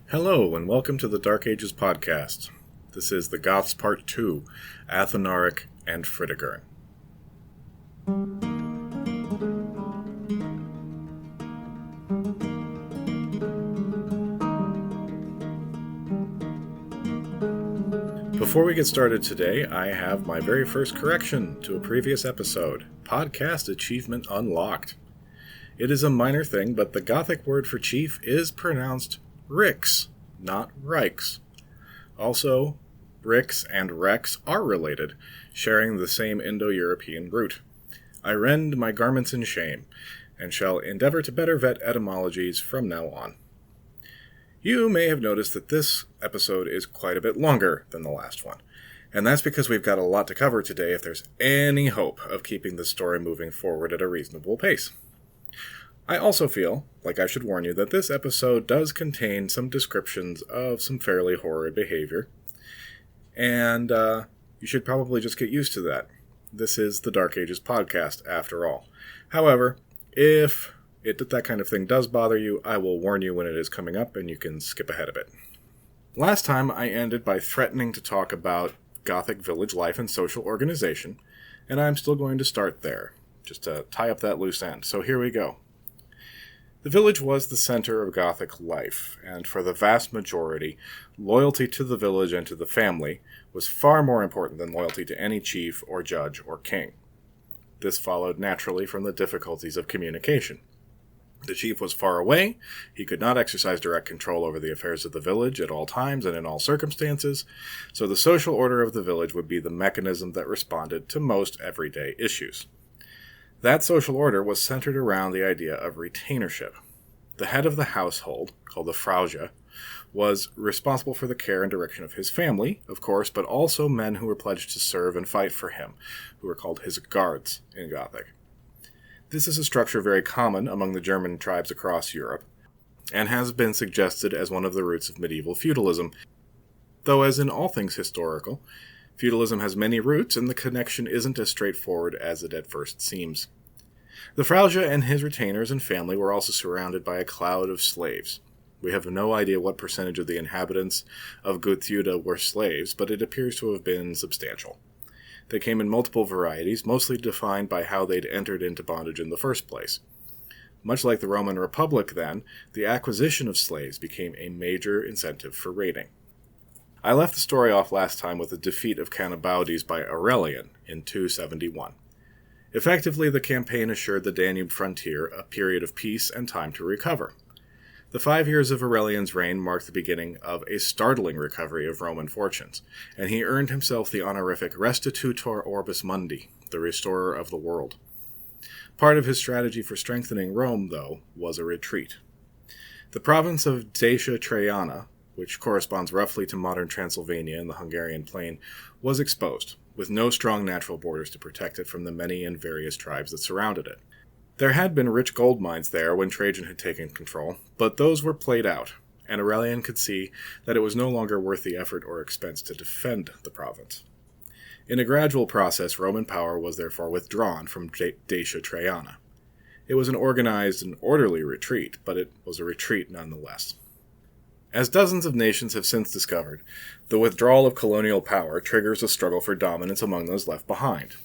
Hello, and welcome to the Dark Ages podcast. This is the Goths Part 2, Athanaric and Fritigern. Before we get started today, I have my very first correction to a previous episode. Podcast achievement unlocked. It is a minor thing, but the Gothic word for chief is pronounced Rix, not Reichs. Also, Rix and Rex are related, sharing the same Indo-European root. I rend my garments in shame, and shall endeavor to better vet etymologies from now on. You may have noticed that this episode is quite a bit longer than the last one, and that's because we've got a lot to cover today if there's any hope of keeping the story moving forward at a reasonable pace. I also feel, like I should warn you, that this episode does contain some descriptions of some fairly horrid behavior, and you should probably just get used to that. This is the Dark Ages podcast, after all. However, if that kind of thing does bother you, I will warn you when it is coming up, and you can skip ahead a bit. Last time, I ended by threatening to talk about Gothic village life and social organization, and I'm still going to start there, just to tie up that loose end. So here we go. The village was the center of Gothic life, and for the vast majority, loyalty to the village and to the family was far more important than loyalty to any chief or judge or king. This followed naturally from the difficulties of communication. The chief was far away, he could not exercise direct control over the affairs of the village at all times and in all circumstances, so the social order of the village would be the mechanism that responded to most everyday issues. That social order was centered around the idea of retainership. The head of the household, called the Frauja, was responsible for the care and direction of his family, of course, but also men who were pledged to serve and fight for him, who were called his guards in Gothic. This is a structure very common among the German tribes across Europe, and has been suggested as one of the roots of medieval feudalism, though as in all things historical, feudalism has many roots, and the connection isn't as straightforward as it at first seems. The Frauja and his retainers and family were also surrounded by a cloud of slaves. We have no idea what percentage of the inhabitants of Goths were slaves, but it appears to have been substantial. They came in multiple varieties, mostly defined by how they'd entered into bondage in the first place. Much like the Roman Republic then, the acquisition of slaves became a major incentive for raiding. I left the story off last time with the defeat of Canabaudes by Aurelian in 271. Effectively, the campaign assured the Danube frontier a period of peace and time to recover. The 5 years of Aurelian's reign marked the beginning of a startling recovery of Roman fortunes, and he earned himself the honorific Restitutor Orbis Mundi, the restorer of the world. Part of his strategy for strengthening Rome, though, was a retreat. The province of Dacia Traiana, which corresponds roughly to modern Transylvania and the Hungarian plain, was exposed, with no strong natural borders to protect it from the many and various tribes that surrounded it. There had been rich gold mines there when Trajan had taken control, but those were played out, and Aurelian could see that it was no longer worth the effort or expense to defend the province. In a gradual process, Roman power was therefore withdrawn from Dacia Traiana. It was an organized and orderly retreat, but it was a retreat nonetheless. As dozens of nations have since discovered, the withdrawal of colonial power triggers a struggle for dominance among those left behind.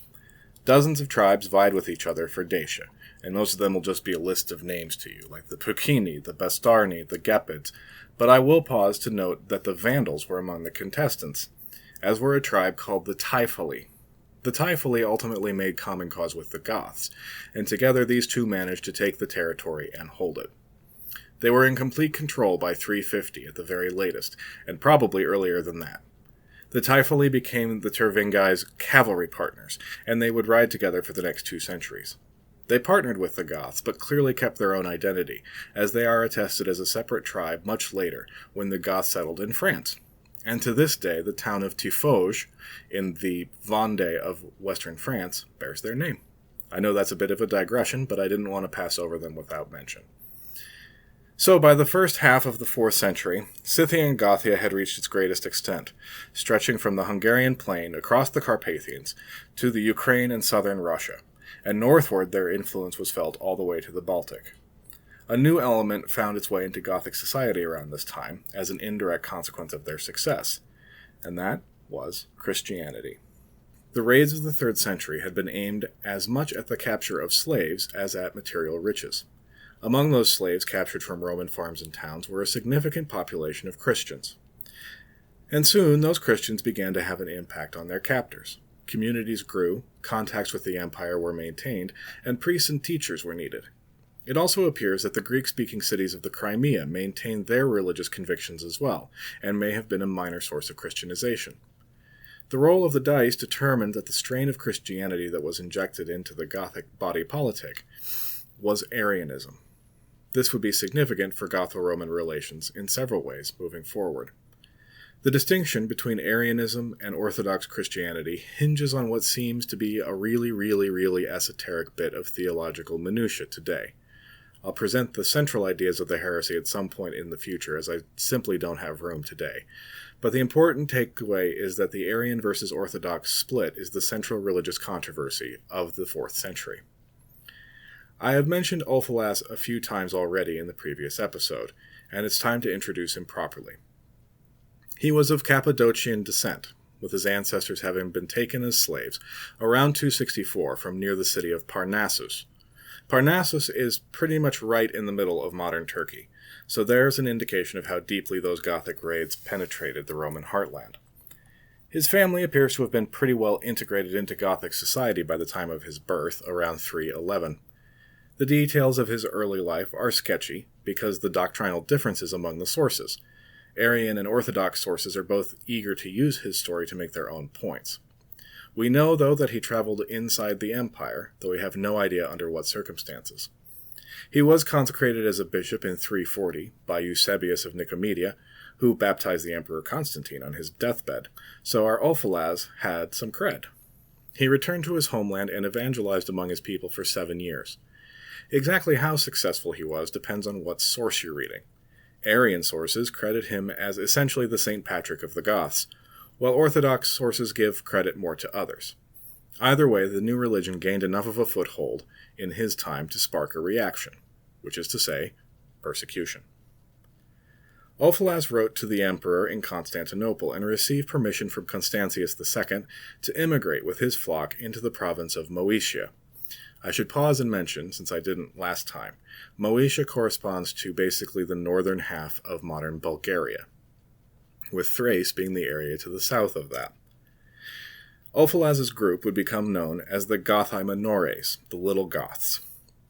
Dozens of tribes vied with each other for Dacia, and most of them will just be a list of names to you, like the Pucini, the Bastarni, the Gepids, but I will pause to note that the Vandals were among the contestants, as were a tribe called the Taifali. The Taifali ultimately made common cause with the Goths, and together these two managed to take the territory and hold it. They were in complete control by 350 at the very latest, and probably earlier than that. The Taifali became the Tervingai's cavalry partners, and they would ride together for the next 2 centuries. They partnered with the Goths, but clearly kept their own identity, as they are attested as a separate tribe much later, when the Goths settled in France. And to this day, the town of Tiffauges, in the Vendée of western France, bears their name. I know that's a bit of a digression, but I didn't want to pass over them without mention. So, by the first half of the 4th century, Scythian Gothia had reached its greatest extent, stretching from the Hungarian plain across the Carpathians to the Ukraine and southern Russia, and northward their influence was felt all the way to the Baltic. A new element found its way into Gothic society around this time as an indirect consequence of their success, and that was Christianity. The raids of the 3rd century had been aimed as much at the capture of slaves as at material riches. Among those slaves captured from Roman farms and towns were a significant population of Christians. And soon those Christians began to have an impact on their captors. Communities grew, contacts with the empire were maintained, and priests and teachers were needed. It also appears that the Greek-speaking cities of the Crimea maintained their religious convictions as well, and may have been a minor source of Christianization. The roll of the dice determined that the strain of Christianity that was injected into the Gothic body politic was Arianism. This would be significant for Gotho-Roman relations in several ways moving forward. The distinction between Arianism and Orthodox Christianity hinges on what seems to be a really esoteric bit of theological minutiae today. I'll present the central ideas of the heresy at some point in the future, as I simply don't have room today. But the important takeaway is that the Arian versus Orthodox split is the central religious controversy of the 4th century. I have mentioned Ulfilas a few times already in the previous episode, and it's time to introduce him properly. He was of Cappadocian descent, with his ancestors having been taken as slaves around 264 from near the city of Parnassus. Parnassus is pretty much right in the middle of modern Turkey, so there's an indication of how deeply those Gothic raids penetrated the Roman heartland. His family appears to have been pretty well integrated into Gothic society by the time of his birth, around 311. The details of his early life are sketchy because the doctrinal differences among the sources. Arian and Orthodox sources are both eager to use his story to make their own points. We know, though, that he traveled inside the empire, though we have no idea under what circumstances. He was consecrated as a bishop in 340 by Eusebius of Nicomedia, who baptized the Emperor Constantine on his deathbed, so our Ulfilas had some cred. He returned to his homeland and evangelized among his people for 7 years. Exactly how successful he was depends on what source you're reading. Arian sources credit him as essentially the St. Patrick of the Goths, while Orthodox sources give credit more to others. Either way, the new religion gained enough of a foothold in his time to spark a reaction, which is to say, persecution. Ulfilas wrote to the emperor in Constantinople and received permission from Constantius II to immigrate with his flock into the province of Moesia. I should pause and mention, since I didn't last time, Moesia corresponds to basically the northern half of modern Bulgaria, with Thrace being the area to the south of that. Ulfilas' group would become known as the Gothi Minores, the Little Goths.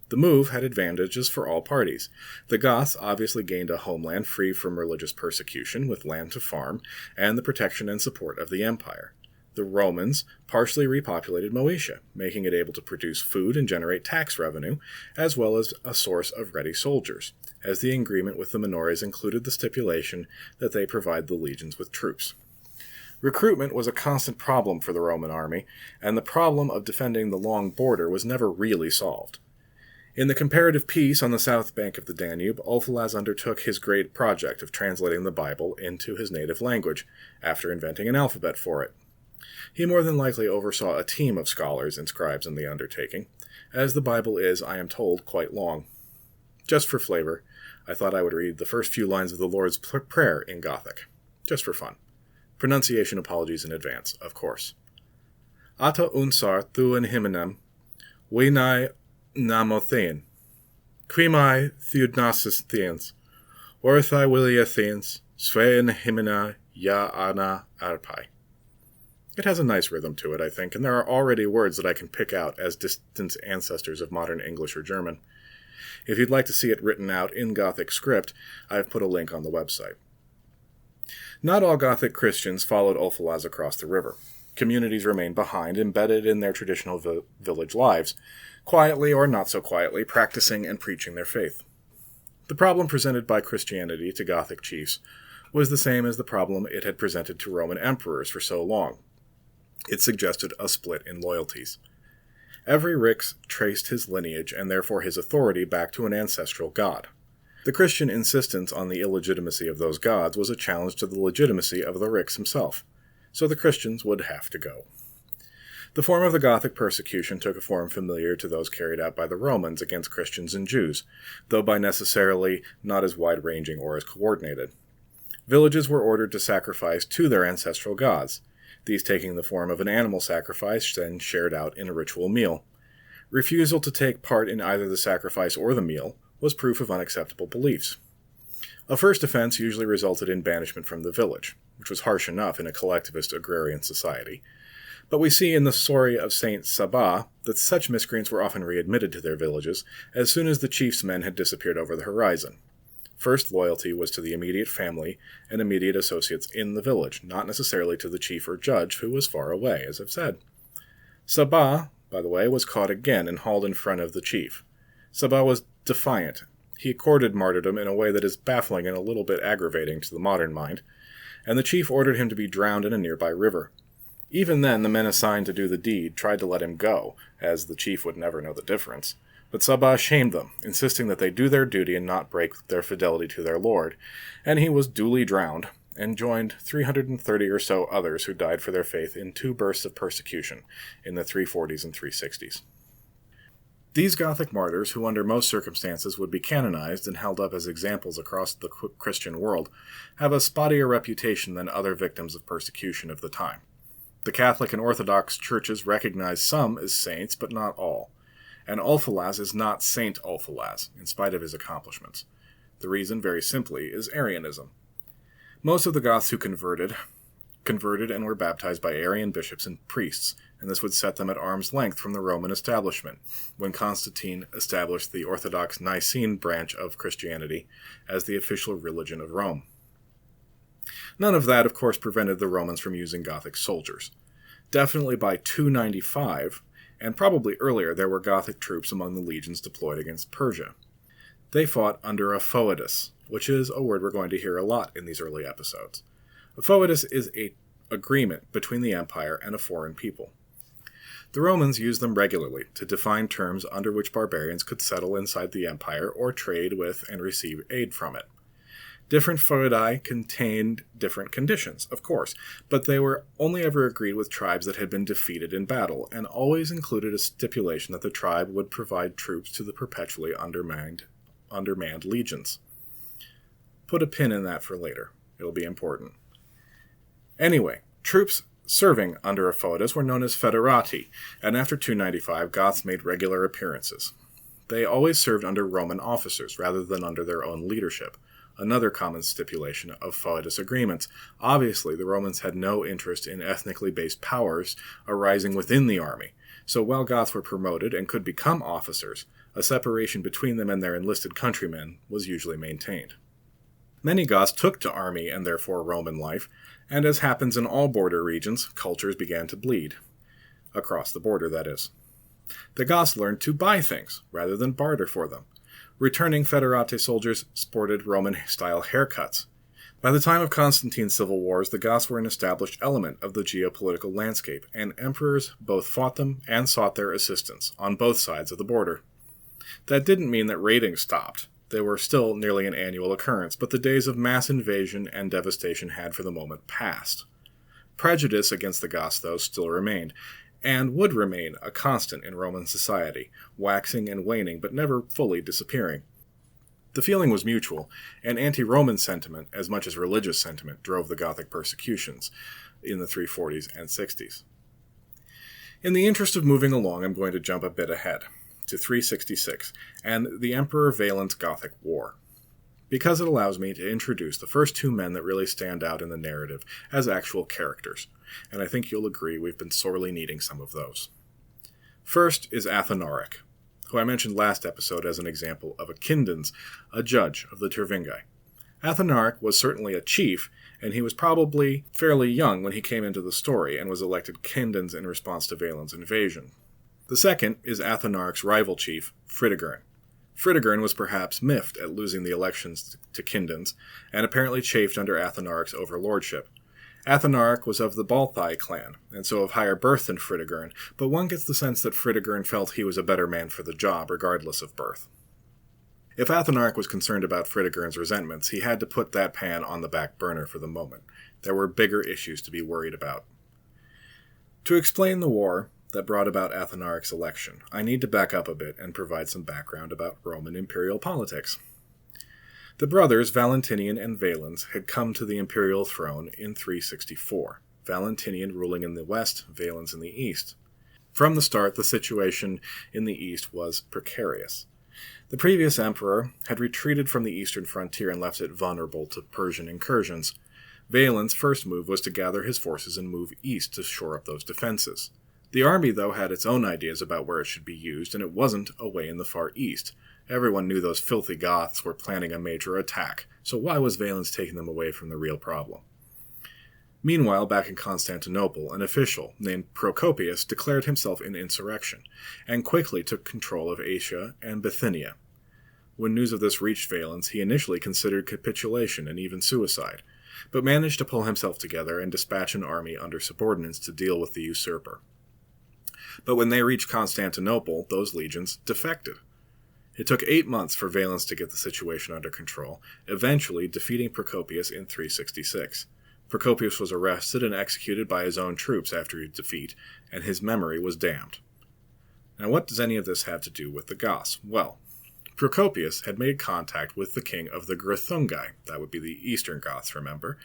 The move had advantages for all parties. The Goths obviously gained a homeland free from religious persecution, with land to farm, and the protection and support of the empire. The Romans partially repopulated Moesia, making it able to produce food and generate tax revenue, as well as a source of ready soldiers, as the agreement with the Minores included the stipulation that they provide the legions with troops. Recruitment was a constant problem for the Roman army, and the problem of defending the long border was never really solved. In the comparative peace on the south bank of the Danube, Ulfilas undertook his great project of translating the Bible into his native language, after inventing an alphabet for it. He more than likely oversaw a team of scholars and scribes in the undertaking, as the Bible is, I am told, quite long. Just for flavor, I thought I would read the first few lines of the Lord's Prayer in Gothic, just for fun. Pronunciation apologies in advance, of course. Ata unsar thuan himinem, winai namothean, quimai theudnasis theans, orthai willia theans, svean himina ya ana arpai. It has a nice rhythm to it, I think, and there are already words that I can pick out as distant ancestors of modern English or German. If you'd like to see it written out in Gothic script, I've put a link on the website. Not all Gothic Christians followed Ulfilas across the river. Communities remained behind, embedded in their traditional village lives, quietly or not so quietly, practicing and preaching their faith. The problem presented by Christianity to Gothic chiefs was the same as the problem it had presented to Roman emperors for so long. It suggested a split in loyalties. Every Rix traced his lineage and therefore his authority back to an ancestral god. The Christian insistence on the illegitimacy of those gods was a challenge to the legitimacy of the Rix himself, so the Christians would have to go. The form of the Gothic persecution took a form familiar to those carried out by the Romans against Christians and Jews, though by necessarily not as wide-ranging or as coordinated. Villages were ordered to sacrifice to their ancestral gods, these taking the form of an animal sacrifice then shared out in a ritual meal. Refusal to take part in either the sacrifice or the meal was proof of unacceptable beliefs. A first offense usually resulted in banishment from the village, which was harsh enough in a collectivist agrarian society. But we see in the story of Saint Sabah that such miscreants were often readmitted to their villages as soon as the chief's men had disappeared over the horizon. First loyalty was to the immediate family and immediate associates in the village, not necessarily to the chief or judge who was far away, as I've said. Sabah, by the way, was caught again and hauled in front of the chief. Sabah was defiant. He courted martyrdom in a way that is baffling and a little bit aggravating to the modern mind, and the chief ordered him to be drowned in a nearby river. Even then, the men assigned to do the deed tried to let him go, as the chief would never know the difference. But Sabah shamed them, insisting that they do their duty and not break their fidelity to their lord, and he was duly drowned, and joined 330 or so others who died for their faith in 2 bursts of persecution in the 340s and 360s. These Gothic martyrs, who under most circumstances would be canonized and held up as examples across the Christian world, have a spottier reputation than other victims of persecution of the time. The Catholic and Orthodox churches recognize some as saints, but not all. And Ulfilas is not Saint Ulfilas, in spite of his accomplishments. The reason, very simply, is Arianism. Most of the Goths who converted and were baptized by Arian bishops and priests, and this would set them at arm's length from the Roman establishment, when Constantine established the Orthodox Nicene branch of Christianity as the official religion of Rome. None of that, of course, prevented the Romans from using Gothic soldiers. Definitely by 295, and probably earlier, there were Gothic troops among the legions deployed against Persia. They fought under a foedus, which is a word we're going to hear a lot in these early episodes. A foedus is an agreement between the empire and a foreign people. The Romans used them regularly to define terms under which barbarians could settle inside the empire or trade with and receive aid from it. Different foedi contained different conditions, of course, but they were only ever agreed with tribes that had been defeated in battle, and always included a stipulation that the tribe would provide troops to the perpetually undermanned legions. Put a pin in that for later. It'll be important. Anyway, troops serving under a foedus were known as foederati, and after 295, Goths made regular appearances. They always served under Roman officers, rather than under their own leadership. Another common stipulation of foedus agreements. Obviously, the Romans had no interest in ethnically based powers arising within the army, so while Goths were promoted and could become officers, a separation between them and their enlisted countrymen was usually maintained. Many Goths took to army and therefore Roman life, and as happens in all border regions, cultures began to bleed. Across the border, that is. The Goths learned to buy things, rather than barter for them. Returning foederati soldiers sported Roman-style haircuts. By the time of Constantine's civil wars, the Goths were an established element of the geopolitical landscape, and emperors both fought them and sought their assistance, on both sides of the border. That didn't mean that raiding stopped. They were still nearly an annual occurrence, but the days of mass invasion and devastation had for the moment passed. Prejudice against the Goths, though, still remained, and would remain a constant in Roman society, waxing and waning, but never fully disappearing. The feeling was mutual, and anti-Roman sentiment, as much as religious sentiment, drove the Gothic persecutions in the 340s and 60s. In the interest of moving along, I'm going to jump a bit ahead, to 366, and the Emperor Valent's Gothic War, because it allows me to introduce the first 2 men that really stand out in the narrative as actual characters, and I think you'll agree we've been sorely needing some of those. First is Athanaric, who I mentioned last episode as an example of a Kindens, a judge of the Tervingi. Athanaric was certainly a chief, and he was probably fairly young when he came into the story and was elected Kindens in response to Valent's invasion. The second is Athanaric's rival chief, Fritigern. Fritigern was perhaps miffed at losing the elections to Kindens, and apparently chafed under Athanaric's overlordship. Athanaric was of the Balthai clan, and so of higher birth than Fritigern, but one gets the sense that Fritigern felt he was a better man for the job, regardless of birth. If Athanaric was concerned about Fritigern's resentments, he had to put that pan on the back burner for the moment. There were bigger issues to be worried about. To explain the war, that brought about Athanaric's election, I need to back up a bit and provide some background about Roman imperial politics. The brothers Valentinian and Valens had come to the imperial throne in 364, Valentinian ruling in the west, Valens in the east. From the start, the situation in the east was precarious. The previous emperor had retreated from the eastern frontier and left it vulnerable to Persian incursions. Valens' first move was to gather his forces and move east to shore up those defenses. The army, though, had its own ideas about where it should be used, and it wasn't away in the far east. Everyone knew those filthy Goths were planning a major attack, so why was Valens taking them away from the real problem? Meanwhile, back in Constantinople, an official named Procopius declared himself in insurrection, and quickly took control of Asia and Bithynia. When news of this reached Valens, he initially considered capitulation and even suicide, but managed to pull himself together and dispatch an army under subordinates to deal with the usurper. But when they reached Constantinople, those legions defected. It took 8 months for Valens to get the situation under control, eventually defeating Procopius in 366. Procopius was arrested and executed by his own troops after his defeat, and his memory was damned. Now, what does any of this have to do with the Goths? Well, Procopius had made contact with the king of the Greuthungi, that would be the eastern Goths, remember,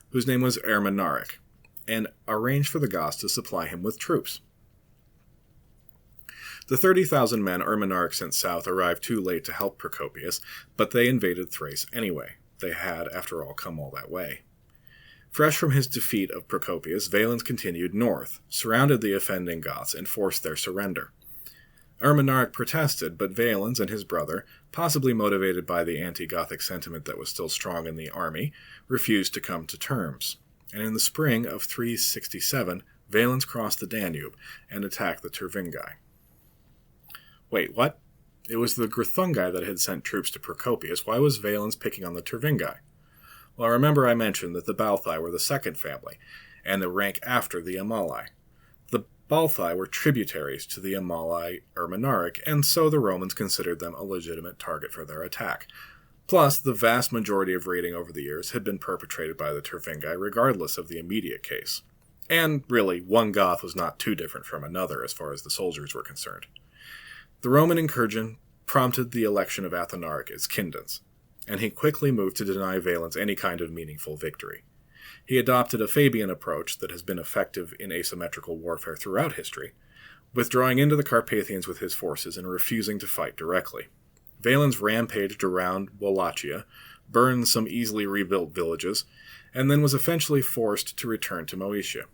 whose name was Ermanaric, and arranged for the Goths to supply him with troops. The 30,000 men Ermanaric sent south arrived too late to help Procopius, but they invaded Thrace anyway. They had, after all, come all that way. Fresh from his defeat of Procopius, Valens continued north, surrounded the offending Goths, and forced their surrender. Ermanaric protested, but Valens and his brother, possibly motivated by the anti-Gothic sentiment that was still strong in the army, refused to come to terms. And in the spring of 367, Valens crossed the Danube and attacked the Tervingi. Wait, what? It was the Greuthungi that had sent troops to Procopius. Why was Valens picking on the Tervingi? Well, remember I mentioned that the Balthi were the second family, and the rank after the Amalai. The Balthi were tributaries to the Amalai Ermanaric, and so the Romans considered them a legitimate target for their attack. Plus, the vast majority of raiding over the years had been perpetrated by the Tervingi, regardless of the immediate case. And, really, one Goth was not too different from another as far as the soldiers were concerned. The Roman incursion prompted the election of Athanaric as Cindens, and he quickly moved to deny Valens any kind of meaningful victory. He adopted a Fabian approach that has been effective in asymmetrical warfare throughout history, withdrawing into the Carpathians with his forces and refusing to fight directly. Valens rampaged around Wallachia, burned some easily rebuilt villages, and then was eventually forced to return to Moesia.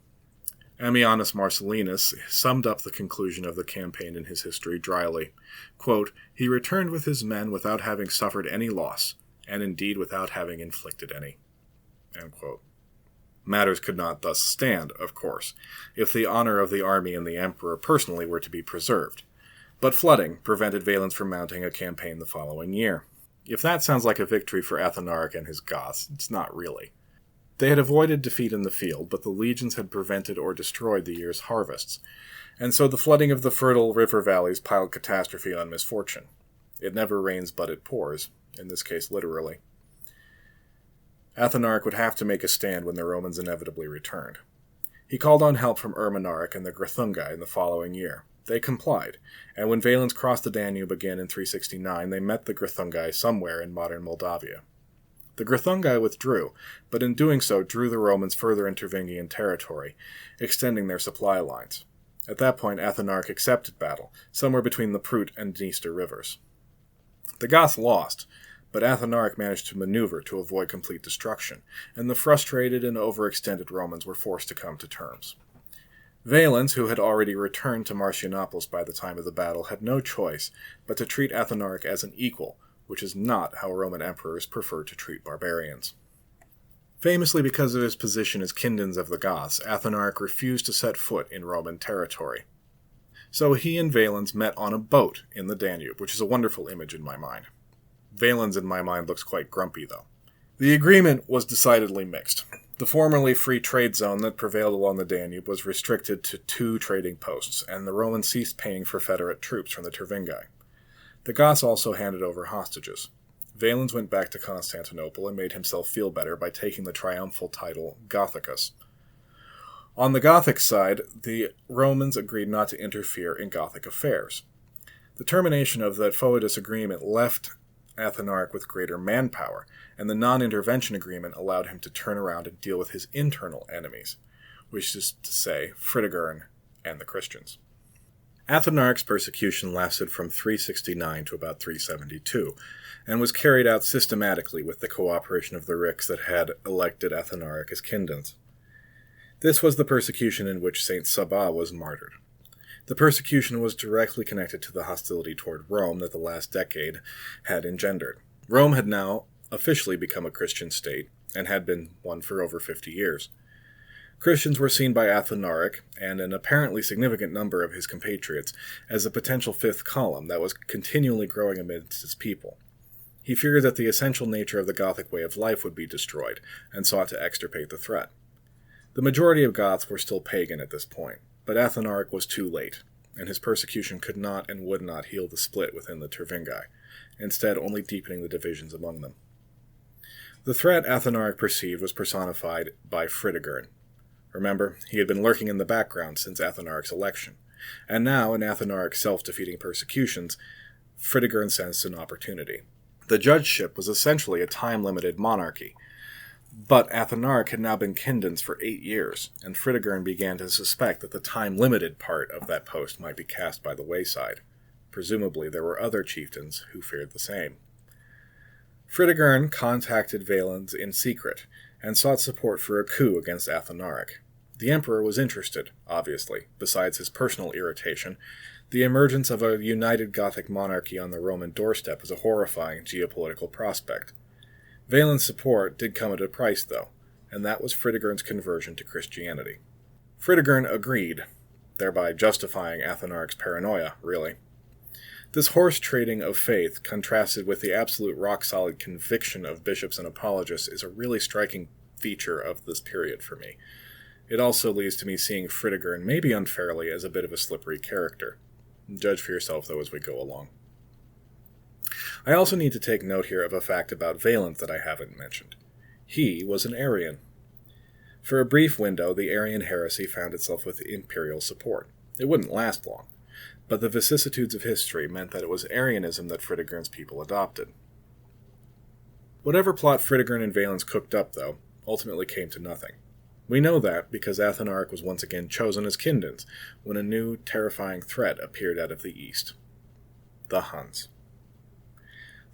Ammianus Marcellinus summed up the conclusion of the campaign in his history dryly. Quote, "He returned with his men without having suffered any loss, and indeed without having inflicted any." End quote. Matters could not thus stand, of course, if the honor of the army and the emperor personally were to be preserved. But flooding prevented Valens from mounting a campaign the following year. If that sounds like a victory for Athanaric and his Goths, it's not really. They had avoided defeat in the field, but the legions had prevented or destroyed the year's harvests, and so the flooding of the fertile river valleys piled catastrophe on misfortune. It never rains but it pours, in this case literally. Athanaric would have to make a stand when the Romans inevitably returned. He called on help from Ermanaric and the Greuthungi in the following year. They complied, and when Valens crossed the Danube again in 369, they met the Greuthungi somewhere in modern Moldavia. The Greuthungi withdrew, but in doing so drew the Romans further into Tervingian territory, extending their supply lines. At that point, Athanaric accepted battle, somewhere between the Prut and Dniester rivers. The Goths lost, but Athanaric managed to maneuver to avoid complete destruction, and the frustrated and overextended Romans were forced to come to terms. Valens, who had already returned to Marcianopolis by the time of the battle, had no choice but to treat Athanaric as an equal, which is not how Roman emperors preferred to treat barbarians. Famously because of his position as Cindens of the Goths, Athanaric refused to set foot in Roman territory. So he and Valens met on a boat in the Danube, which is a wonderful image in my mind. Valens in my mind looks quite grumpy, though. The agreement was decidedly mixed. The formerly free trade zone that prevailed along the Danube was restricted to 2 trading posts, and the Romans ceased paying for Federate troops from the Tervingi. The Goths also handed over hostages. Valens went back to Constantinople and made himself feel better by taking the triumphal title Gothicus. On the Gothic side, the Romans agreed not to interfere in Gothic affairs. The termination of the Foedus agreement left Athanaric with greater manpower, and the non-intervention agreement allowed him to turn around and deal with his internal enemies, which is to say, Fritigern and the Christians. Athanaric's persecution lasted from 369 to about 372, and was carried out systematically with the cooperation of the Ricks that had elected Athanaric as Kindans. This was the persecution in which Saint Sabah was martyred. The persecution was directly connected to the hostility toward Rome that the last decade had engendered. Rome had now officially become a Christian state, and had been one for over 50 years. Christians were seen by Athanaric, and an apparently significant number of his compatriots, as a potential fifth column that was continually growing amidst his people. He feared that the essential nature of the Gothic way of life would be destroyed, and sought to extirpate the threat. The majority of Goths were still pagan at this point, but Athanaric was too late, and his persecution could not and would not heal the split within the Tervingi, instead only deepening the divisions among them. The threat Athanaric perceived was personified by Fritigern. Remember, he had been lurking in the background since Athanaric's election, and now, in Athanaric's self-defeating persecutions, Fritigern sensed an opportunity. The judgeship was essentially a time-limited monarchy, but Athanaric had now been Kindans for 8 years, and Fritigern began to suspect that the time-limited part of that post might be cast by the wayside. Presumably there were other chieftains who feared the same. Fritigern contacted Valens in secret, and sought support for a coup against Athanaric. The emperor was interested, obviously. Besides his personal irritation, the emergence of a united Gothic monarchy on the Roman doorstep was a horrifying geopolitical prospect. Valens' support did come at a price, though, and that was Fritigern's conversion to Christianity. Fritigern agreed, thereby justifying Athanaric's paranoia, really. This horse trading of faith, contrasted with the absolute rock-solid conviction of bishops and apologists, is a really striking feature of this period for me. It also leads to me seeing Fritigern, maybe unfairly, as a bit of a slippery character. Judge for yourself, though, as we go along. I also need to take note here of a fact about Valens that I haven't mentioned. He was an Arian. For a brief window, the Arian heresy found itself with imperial support. It wouldn't last long, but the vicissitudes of history meant that it was Arianism that Fritigern's people adopted. Whatever plot Fritigern and Valens cooked up, though, ultimately came to nothing. We know that because Athanaric was once again chosen as Kindans when a new, terrifying threat appeared out of the east. The Huns.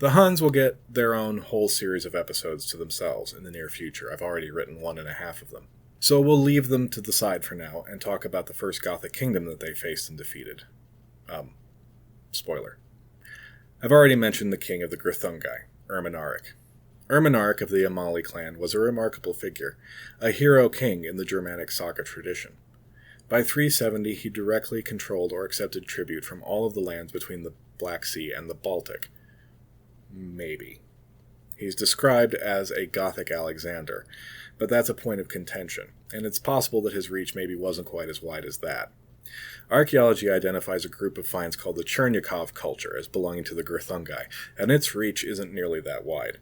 The Huns will get their own whole series of episodes to themselves in the near future. I've already written 1.5 of them. So we'll leave them to the side for now and talk about the first Gothic kingdom that they faced and defeated. Spoiler. I've already mentioned the king of the Grithungi, Ermanaric. Ermanaric of the Amali clan was a remarkable figure, a hero king in the Germanic saga tradition. By 370 he directly controlled or accepted tribute from all of the lands between the Black Sea and the Baltic. Maybe. He's described as a Gothic Alexander, but that's a point of contention, and it's possible that his reach maybe wasn't quite as wide as that. Archaeology identifies a group of finds called the Chernyakov culture as belonging to the Grithungi, and its reach isn't nearly that wide.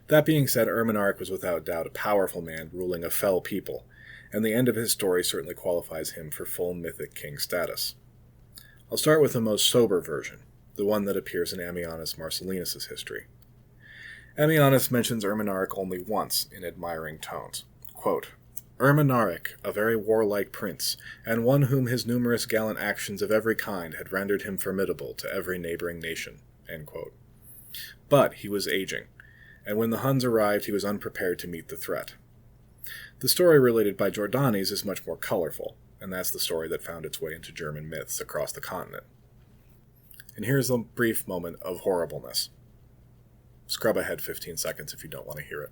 That being said, Ermanaric was without doubt a powerful man ruling a fell people, and the end of his story certainly qualifies him for full mythic king status. I'll start with the most sober version, the one that appears in Ammianus Marcellinus' history. Ammianus mentions Ermanaric only once in admiring tones. Quote, Ermanaric, a very warlike prince, and one whom his numerous gallant actions of every kind had rendered him formidable to every neighboring nation. End quote. But he was aging, and when the Huns arrived he was unprepared to meet the threat. The story related by Jordanes is much more colorful, and that's the story that found its way into German myths across the continent. And here's a brief moment of horribleness. Scrub ahead 15 seconds if you don't want to hear it.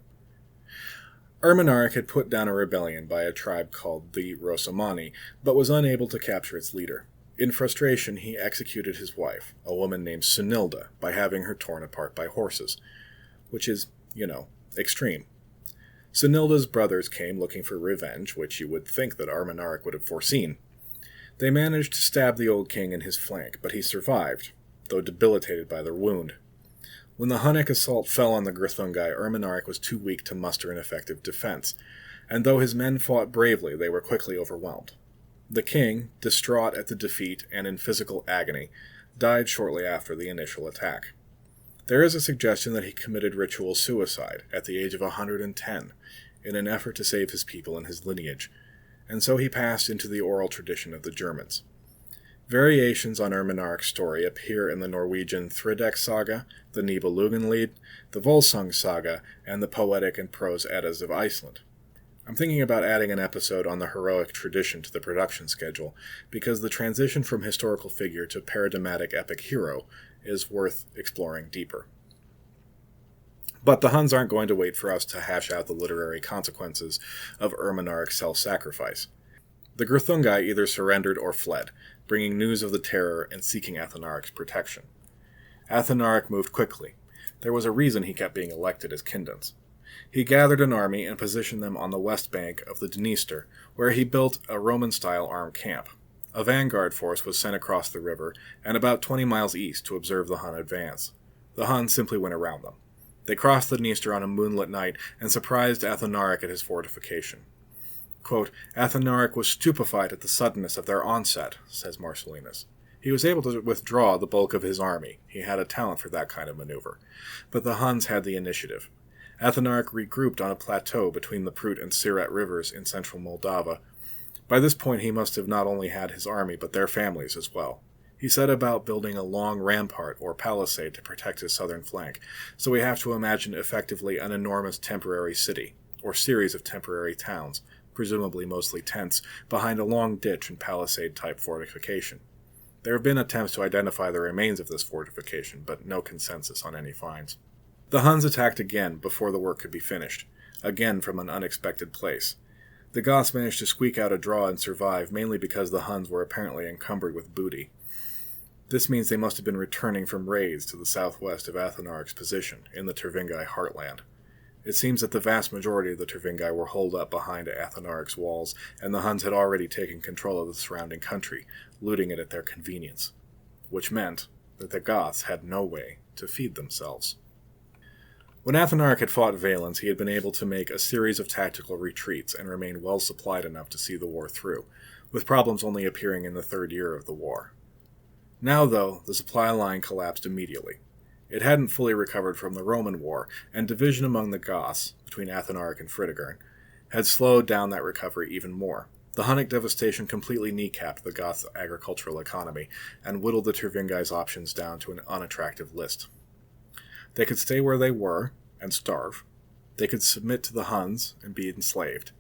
Ermanaric had put down a rebellion by a tribe called the Rosamani, but was unable to capture its leader. In frustration, he executed his wife, a woman named Sunilda, by having her torn apart by horses, which is, extreme. Sunilda's brothers came looking for revenge, which you would think that Ermanaric would have foreseen. They managed to stab the old king in his flank, but he survived, though debilitated by their wound. When the Hunnic assault fell on the Grithungi, Ermanaric was too weak to muster an effective defense, and though his men fought bravely, they were quickly overwhelmed. The king, distraught at the defeat and in physical agony, died shortly after the initial attack. There is a suggestion that he committed ritual suicide at the age of 110 in an effort to save his people and his lineage, and so he passed into the oral tradition of the Germans. Variations on Ermanaric's story appear in the Norwegian Thrideck saga, the Nibelungenlied, the Volsung saga, and the poetic and prose Eddas of Iceland. I'm thinking about adding an episode on the heroic tradition to the production schedule, because the transition from historical figure to paradigmatic epic hero is worth exploring deeper. But the Huns aren't going to wait for us to hash out the literary consequences of Ermanaric's self-sacrifice. The Grithungi either surrendered or fled, bringing news of the terror and seeking Athanaric's protection. Athanaric moved quickly. There was a reason he kept being elected as Kindans. He gathered an army and positioned them on the west bank of the Dniester, where he built a Roman-style armed camp. A vanguard force was sent across the river and about 20 miles east to observe the Hun advance. The Huns simply went around them. They crossed the Dniester on a moonlit night and surprised Athanaric at his fortification. Quote, Athanaric was stupefied at the suddenness of their onset, says Marcellinus. He was able to withdraw the bulk of his army. He had a talent for that kind of maneuver. But the Huns had the initiative. Athanaric regrouped on a plateau between the Prut and Siret rivers in central Moldava. By this point he must have not only had his army, but their families as well. He set about building a long rampart or palisade to protect his southern flank, so we have to imagine effectively an enormous temporary city, or series of temporary towns, presumably mostly tents, behind a long ditch and palisade-type fortification. There have been attempts to identify the remains of this fortification, but no consensus on any finds. The Huns attacked again before the work could be finished, again from an unexpected place. The Goths managed to squeak out a draw and survive, mainly because the Huns were apparently encumbered with booty. This means they must have been returning from raids to the southwest of Athanaric's position, in the Tervingi heartland. It seems that the vast majority of the Tervingi were holed up behind Athanaric's walls, and the Huns had already taken control of the surrounding country, looting it at their convenience, which meant that the Goths had no way to feed themselves. When Athanaric had fought Valens, he had been able to make a series of tactical retreats and remain well supplied enough to see the war through, with problems only appearing in the third year of the war. Now, though, the supply line collapsed immediately. It hadn't fully recovered from the Roman War, and division among the Goths, between Athanaric and Fritigern, had slowed down that recovery even more. The Hunnic devastation completely kneecapped the Goths' agricultural economy, and whittled the Tervingi's options down to an unattractive list. They could stay where they were, and starve. They could submit to the Huns and be enslaved.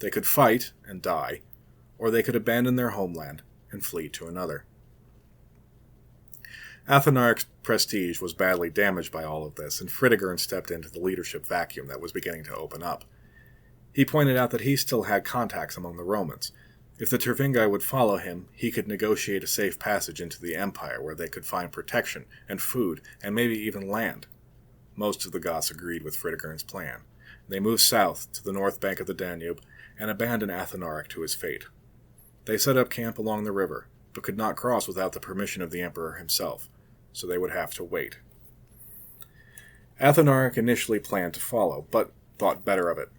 They could fight and die, or they could abandon their homeland and flee to another. Athanaric's prestige was badly damaged by all of this, and Fritigern stepped into the leadership vacuum that was beginning to open up. He pointed out that he still had contacts among the Romans. If the Tervingi would follow him, he could negotiate a safe passage into the empire where they could find protection and food and maybe even land. Most of the Goths agreed with Fritigern's plan. They moved south to the north bank of the Danube and abandoned Athanaric to his fate. They set up camp along the river, but could not cross without the permission of the emperor himself, so they would have to wait. Athanaric initially planned to follow, but thought better of it.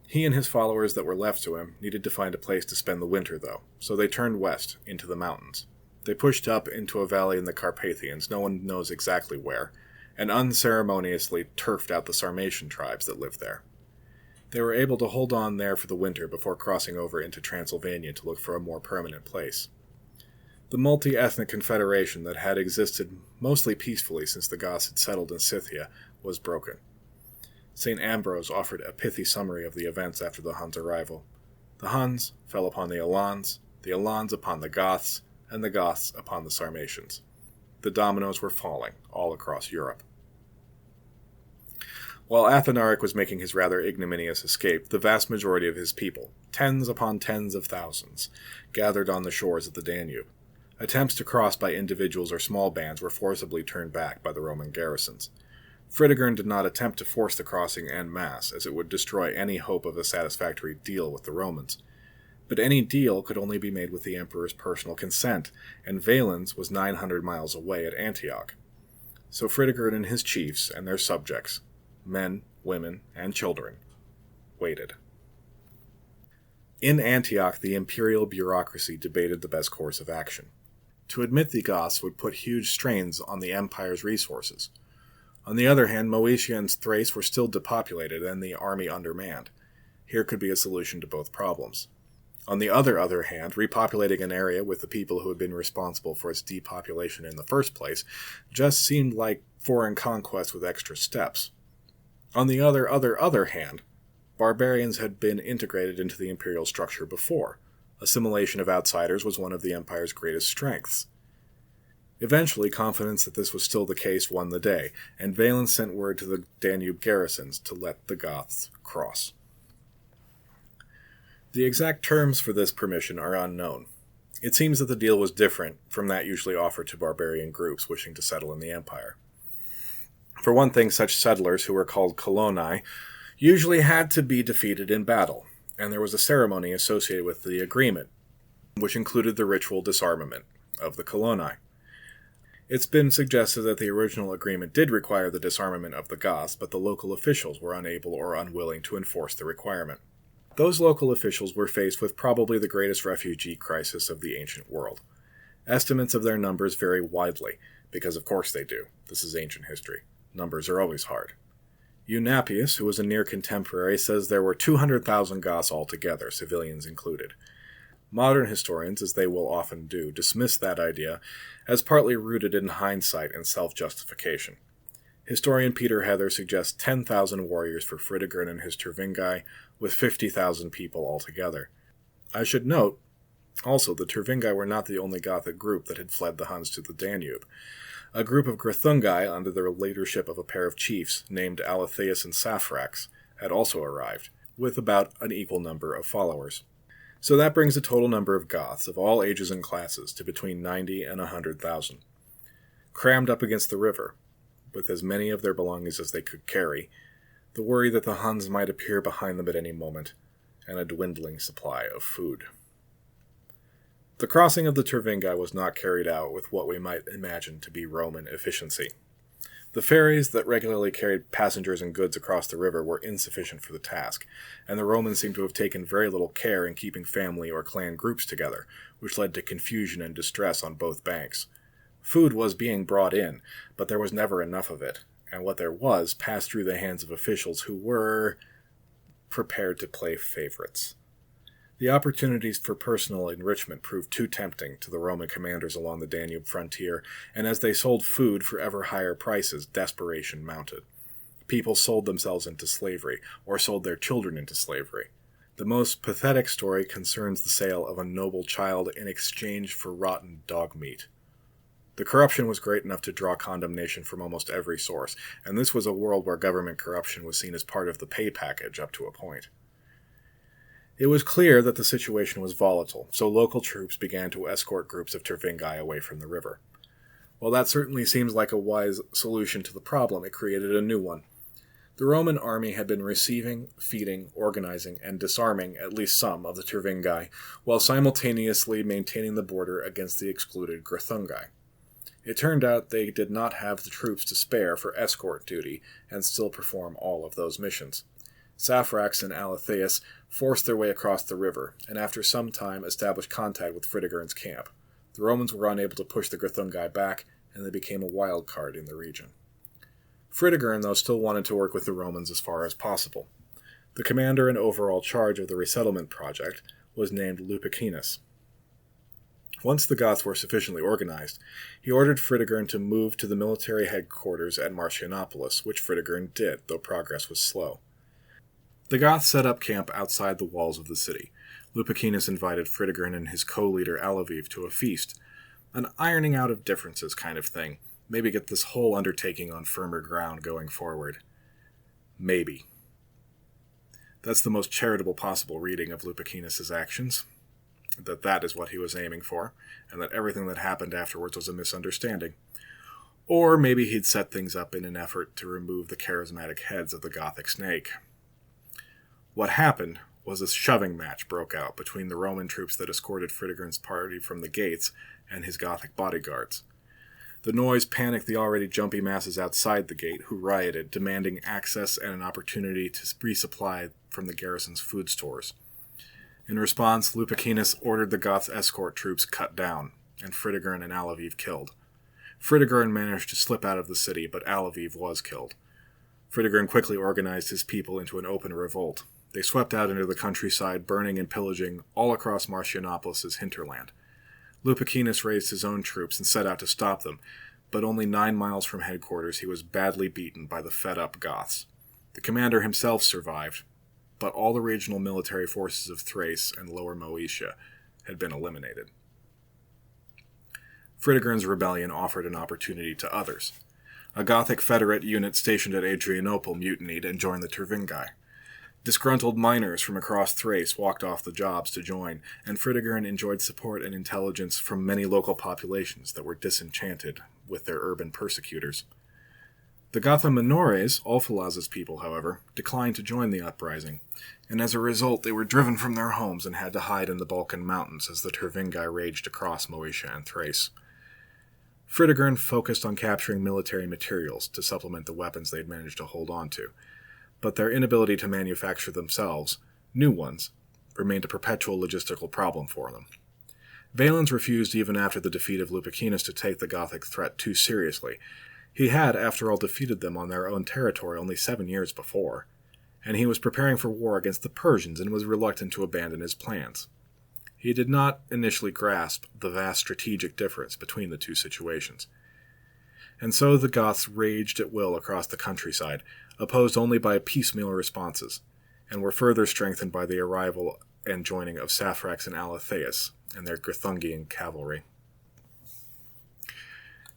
He and his followers that were left to him needed to find a place to spend the winter, though, so they turned west, into the mountains. They pushed up into a valley in the Carpathians, no one knows exactly where, and unceremoniously turfed out the Sarmatian tribes that lived there. They were able to hold on there for the winter before crossing over into Transylvania to look for a more permanent place. The multi-ethnic confederation that had existed mostly peacefully since the Goths had settled in Scythia was broken. St. Ambrose offered a pithy summary of the events after the Huns' arrival. The Huns fell upon the Alans upon the Goths, and the Goths upon the Sarmatians. The dominoes were falling all across Europe. While Athanaric was making his rather ignominious escape, the vast majority of his people, tens upon tens of thousands, gathered on the shores of the Danube. Attempts to cross by individuals or small bands were forcibly turned back by the Roman garrisons. Fritigern did not attempt to force the crossing en masse, as it would destroy any hope of a satisfactory deal with the Romans. But any deal could only be made with the emperor's personal consent, and Valens was 900 miles away at Antioch. So Fritigern and his chiefs and their subjects, men, women, and children, waited. In Antioch, the imperial bureaucracy debated the best course of action. To admit the Goths would put huge strains on the empire's resources. On the other hand, Moesia and Thrace were still depopulated and the army undermanned. Here could be a solution to both problems. On the other hand, repopulating an area with the people who had been responsible for its depopulation in the first place just seemed like foreign conquest with extra steps. On the other hand, barbarians had been integrated into the imperial structure before. Assimilation of outsiders was one of the empire's greatest strengths. Eventually, confidence that this was still the case won the day, and Valens sent word to the Danube garrisons to let the Goths cross. The exact terms for this permission are unknown. It seems that the deal was different from that usually offered to barbarian groups wishing to settle in the empire. For one thing, such settlers, who were called coloni, usually had to be defeated in battle, and there was a ceremony associated with the agreement, which included the ritual disarmament of the coloni. It's been suggested that the original agreement did require the disarmament of the Goths, but the local officials were unable or unwilling to enforce the requirement. Those local officials were faced with probably the greatest refugee crisis of the ancient world. Estimates of their numbers vary widely, because of course they do. This is ancient history. Numbers are always hard. Eunapius, who was a near contemporary, says there were 200,000 Goths altogether, civilians included. Modern historians, as they will often do, dismiss that idea as partly rooted in hindsight and self-justification. Historian Peter Heather suggests 10,000 warriors for Fritigern and his Tervingi, with 50,000 people altogether. I should note, also, the Tervingi were not the only Gothic group that had fled the Huns to the Danube. A group of Grithungi, under the leadership of a pair of chiefs named Alatheus and Saphrax, had also arrived, with about an equal number of followers. So that brings the total number of Goths of all ages and classes to between 90 and 100,000. Crammed up against the river, with as many of their belongings as they could carry, the worry that the Huns might appear behind them at any moment, and a dwindling supply of food. The crossing of the Tervingi was not carried out with what we might imagine to be Roman efficiency. The ferries that regularly carried passengers and goods across the river were insufficient for the task, and the Romans seem to have taken very little care in keeping family or clan groups together, which led to confusion and distress on both banks. Food was being brought in, but there was never enough of it, and what there was passed through the hands of officials who were prepared to play favorites. The opportunities for personal enrichment proved too tempting to the Roman commanders along the Danube frontier, and as they sold food for ever higher prices, desperation mounted. People sold themselves into slavery, or sold their children into slavery. The most pathetic story concerns the sale of a noble child in exchange for rotten dog meat. The corruption was great enough to draw condemnation from almost every source, and this was a world where government corruption was seen as part of the pay package up to a point. It was clear that the situation was volatile, so local troops began to escort groups of Tervingi away from the river. While that certainly seems like a wise solution to the problem, it created a new one. The Roman army had been receiving, feeding, organizing, and disarming at least some of the Tervingi, while simultaneously maintaining the border against the excluded Grithungi. It turned out they did not have the troops to spare for escort duty and still perform all of those missions. Saphrax and Alatheus forced their way across the river, and after some time established contact with Fritigern's camp. The Romans were unable to push the Grithungi back, and they became a wild card in the region. Fritigern, though, still wanted to work with the Romans as far as possible. The commander and overall charge of the resettlement project was named Lupicinus. Once the Goths were sufficiently organized, he ordered Fritigern to move to the military headquarters at Marcianopolis, which Fritigern did, though progress was slow. The Goths set up camp outside the walls of the city. Lupicinus invited Fritigern and his co-leader Alaviv to a feast, an ironing out of differences kind of thing, maybe get this whole undertaking on firmer ground going forward. Maybe. That's the most charitable possible reading of Lupicinus's actions, that is what he was aiming for, and that everything that happened afterwards was a misunderstanding. Or maybe he'd set things up in an effort to remove the charismatic heads of the Gothic snake. What happened was a shoving match broke out between the Roman troops that escorted Fritigern's party from the gates and his Gothic bodyguards. The noise panicked the already jumpy masses outside the gate, who rioted, demanding access and an opportunity to resupply from the garrison's food stores. In response, Lupicinus ordered the Goths' escort troops cut down, and Fritigern and Alaviv killed. Fritigern managed to slip out of the city, but Alaviv was killed. Fritigern quickly organized his people into an open revolt. They swept out into the countryside, burning and pillaging all across Marcianopolis' hinterland. Lupicinus raised his own troops and set out to stop them, but only 9 miles from headquarters he was badly beaten by the fed-up Goths. The commander himself survived, but all the regional military forces of Thrace and Lower Moesia had been eliminated. Fritigern's rebellion offered an opportunity to others. A Gothic Federate unit stationed at Adrianople mutinied and joined the Tervingi. Disgruntled miners from across Thrace walked off the jobs to join, and Fritigern enjoyed support and intelligence from many local populations that were disenchanted with their urban persecutors. The Gotha Minores, Ulfalaz's people, however, declined to join the uprising, and as a result they were driven from their homes and had to hide in the Balkan mountains as the Tervingi raged across Moesia and Thrace. Fritigern focused on capturing military materials to supplement the weapons they had managed to hold on to, but their inability to manufacture themselves, new ones, remained a perpetual logistical problem for them. Valens refused even after the defeat of Lupicinus to take the Gothic threat too seriously. He had, after all, defeated them on their own territory only 7 years before, and he was preparing for war against the Persians and was reluctant to abandon his plans. He did not initially grasp the vast strategic difference between the two situations. And so the Goths raged at will across the countryside, opposed only by piecemeal responses, and were further strengthened by the arrival and joining of Saphrax and Alatheus and their Grithungian cavalry.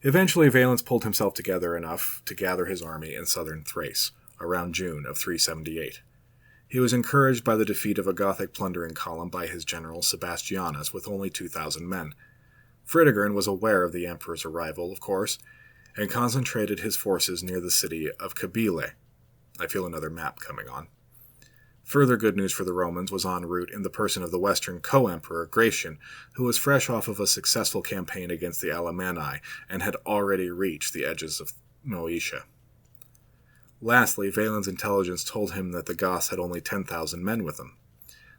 Eventually Valens pulled himself together enough to gather his army in southern Thrace, around June of 378. He was encouraged by the defeat of a Gothic plundering column by his general Sebastianus with only 2,000 men. Fritigern was aware of the emperor's arrival, of course, and concentrated his forces near the city of Kabyle. I feel another map coming on. Further good news for the Romans was en route in the person of the western co-emperor Gratian, who was fresh off of a successful campaign against the Alemanni and had already reached the edges of Moesia. Lastly, Valens' intelligence told him that the Goths had only 10,000 men with them.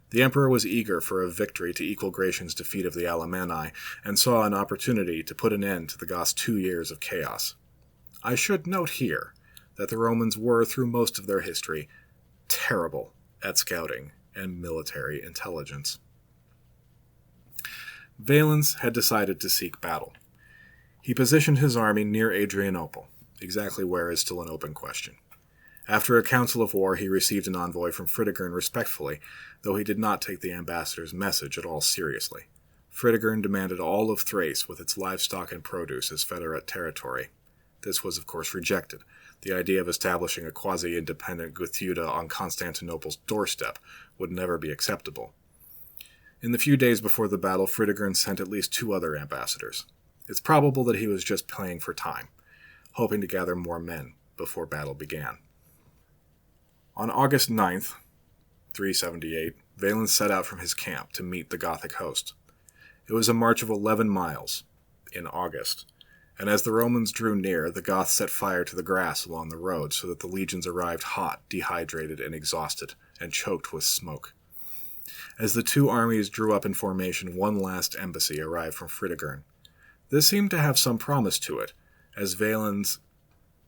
The emperor was eager for a victory to equal Gratian's defeat of the Alemanni, and saw an opportunity to put an end to the Goths' 2 years of chaos. I should note here that the Romans were, through most of their history, terrible at scouting and military intelligence. Valens had decided to seek battle. He positioned his army near Adrianople. Exactly where is still an open question. After a council of war, he received an envoy from Fritigern respectfully, though he did not take the ambassador's message at all seriously. Fritigern demanded all of Thrace with its livestock and produce as Federate territory. This was, of course, rejected. The idea of establishing a quasi-independent Gutheuda on Constantinople's doorstep would never be acceptable. In the few days before the battle, Fritigern sent at least 2 other ambassadors. It's probable that he was just playing for time, hoping to gather more men before battle began. On August 9th, 378, Valens set out from his camp to meet the Gothic host. It was a march of 11 miles in August, and as the Romans drew near, the Goths set fire to the grass along the road so that the legions arrived hot, dehydrated, and exhausted, and choked with smoke. As the 2 armies drew up in formation, one last embassy arrived from Fritigern. This seemed to have some promise to it, as Valens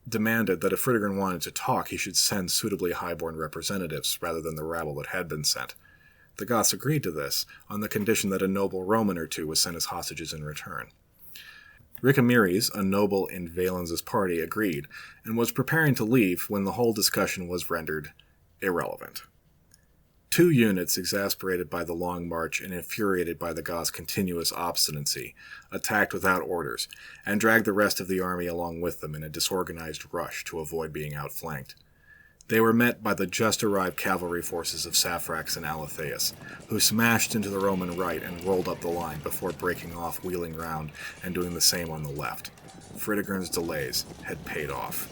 demanded that if Fritigern wanted to talk, he should send suitably high-born representatives rather than the rabble that had been sent. The Goths agreed to this, on the condition that a noble Roman or 2 was sent as hostages in return. Ricamires, a noble in Valens' party, agreed, and was preparing to leave when the whole discussion was rendered irrelevant. 2 units, exasperated by the long march and infuriated by the Goths' continuous obstinacy, attacked without orders, and dragged the rest of the army along with them in a disorganized rush to avoid being outflanked. They were met by the just-arrived cavalry forces of Saphrax and Alatheus, who smashed into the Roman right and rolled up the line before breaking off, wheeling round, and doing the same on the left. Fritigern's delays had paid off.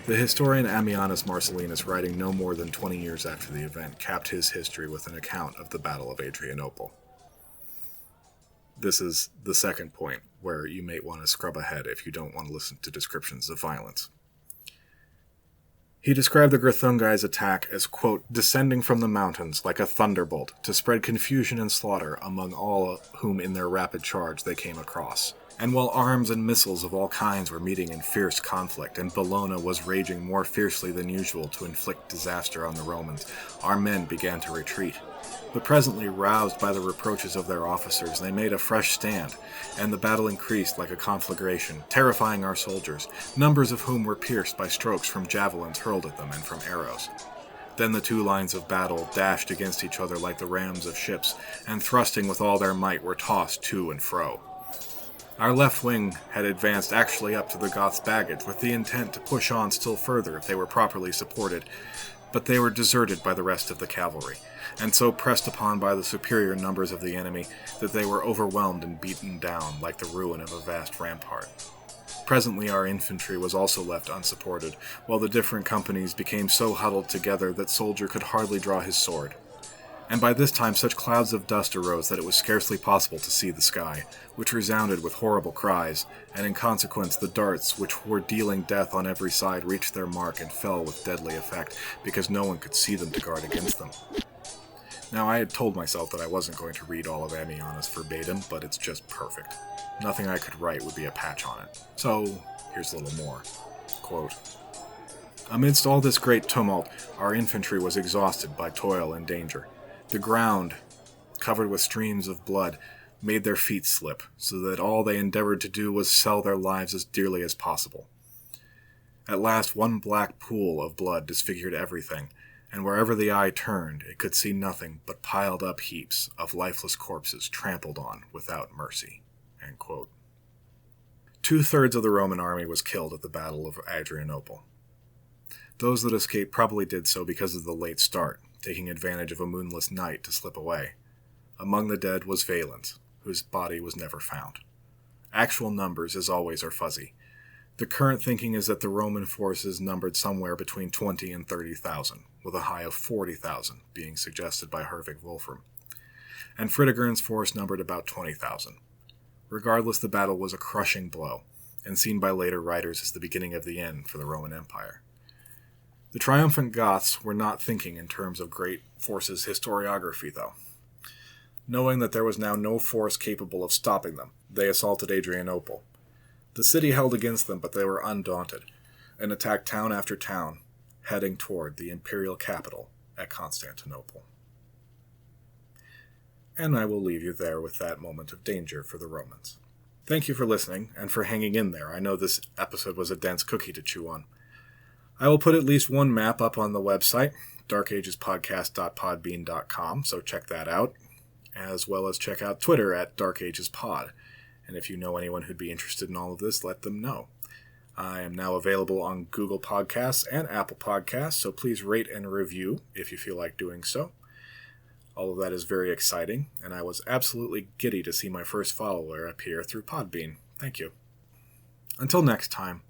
The historian Ammianus Marcellinus, writing no more than 20 years after the event, capped his history with an account of the Battle of Adrianople. This is the second point where you may want to scrub ahead if you don't want to listen to descriptions of violence. He described the Grthungai's attack as, quote, descending from the mountains like a thunderbolt to spread confusion and slaughter among all whom in their rapid charge they came across. And while arms and missiles of all kinds were meeting in fierce conflict, and Bellona was raging more fiercely than usual to inflict disaster on the Romans, our men began to retreat. But presently, roused by the reproaches of their officers, they made a fresh stand, and the battle increased like a conflagration, terrifying our soldiers, numbers of whom were pierced by strokes from javelins hurled at them and from arrows. Then the two lines of battle dashed against each other like the rams of ships, and thrusting with all their might were tossed to and fro. Our left wing had advanced actually up to the Goths' baggage, with the intent to push on still further if they were properly supported, but they were deserted by the rest of the cavalry, and so pressed upon by the superior numbers of the enemy that they were overwhelmed and beaten down like the ruin of a vast rampart. Presently our infantry was also left unsupported, while the different companies became so huddled together that soldier could hardly draw his sword. And by this time such clouds of dust arose that it was scarcely possible to see the sky, which resounded with horrible cries, and in consequence the darts, which were dealing death on every side, reached their mark and fell with deadly effect, because no one could see them to guard against them. Now, I had told myself that I wasn't going to read all of Ammianus verbatim, but it's just perfect. Nothing I could write would be a patch on it. So, here's a little more. Quote, amidst all this great tumult, our infantry was exhausted by toil and danger. The ground, covered with streams of blood, made their feet slip, so that all they endeavored to do was sell their lives as dearly as possible. At last one black pool of blood disfigured everything, and wherever the eye turned, it could see nothing but piled up heaps of lifeless corpses trampled on without mercy. End quote. 2/3 of the Roman army was killed at the Battle of Adrianople. Those that escaped probably did so because of the late start, taking advantage of a moonless night to slip away. Among the dead was Valens, whose body was never found. Actual numbers, as always, are fuzzy. The current thinking is that the Roman forces numbered somewhere between 20 and 30,000, with a high of 40,000 being suggested by Herwig Wolfram. And Fritigern's force numbered about 20,000. Regardless, the battle was a crushing blow, and seen by later writers as the beginning of the end for the Roman Empire. The triumphant Goths were not thinking in terms of great forces historiography, though. Knowing that there was now no force capable of stopping them, they assaulted Adrianople. The city held against them, but they were undaunted, and attacked town after town, heading toward the imperial capital at Constantinople. And I will leave you there with that moment of danger for the Romans. Thank you for listening, and for hanging in there. I know this episode was a dense cookie to chew on. I will put at least one map up on the website, darkagespodcast.podbean.com, so check that out, as well as check out Twitter at darkagespod. And if you know anyone who'd be interested in all of this, let them know. I am now available on Google Podcasts and Apple Podcasts, so please rate and review if you feel like doing so. All of that is very exciting, and I was absolutely giddy to see my first follower appear through Podbean. Thank you. Until next time,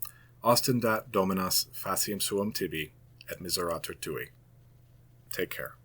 Ostendat Dominus faciam suum tibi et miserator tui. Take care.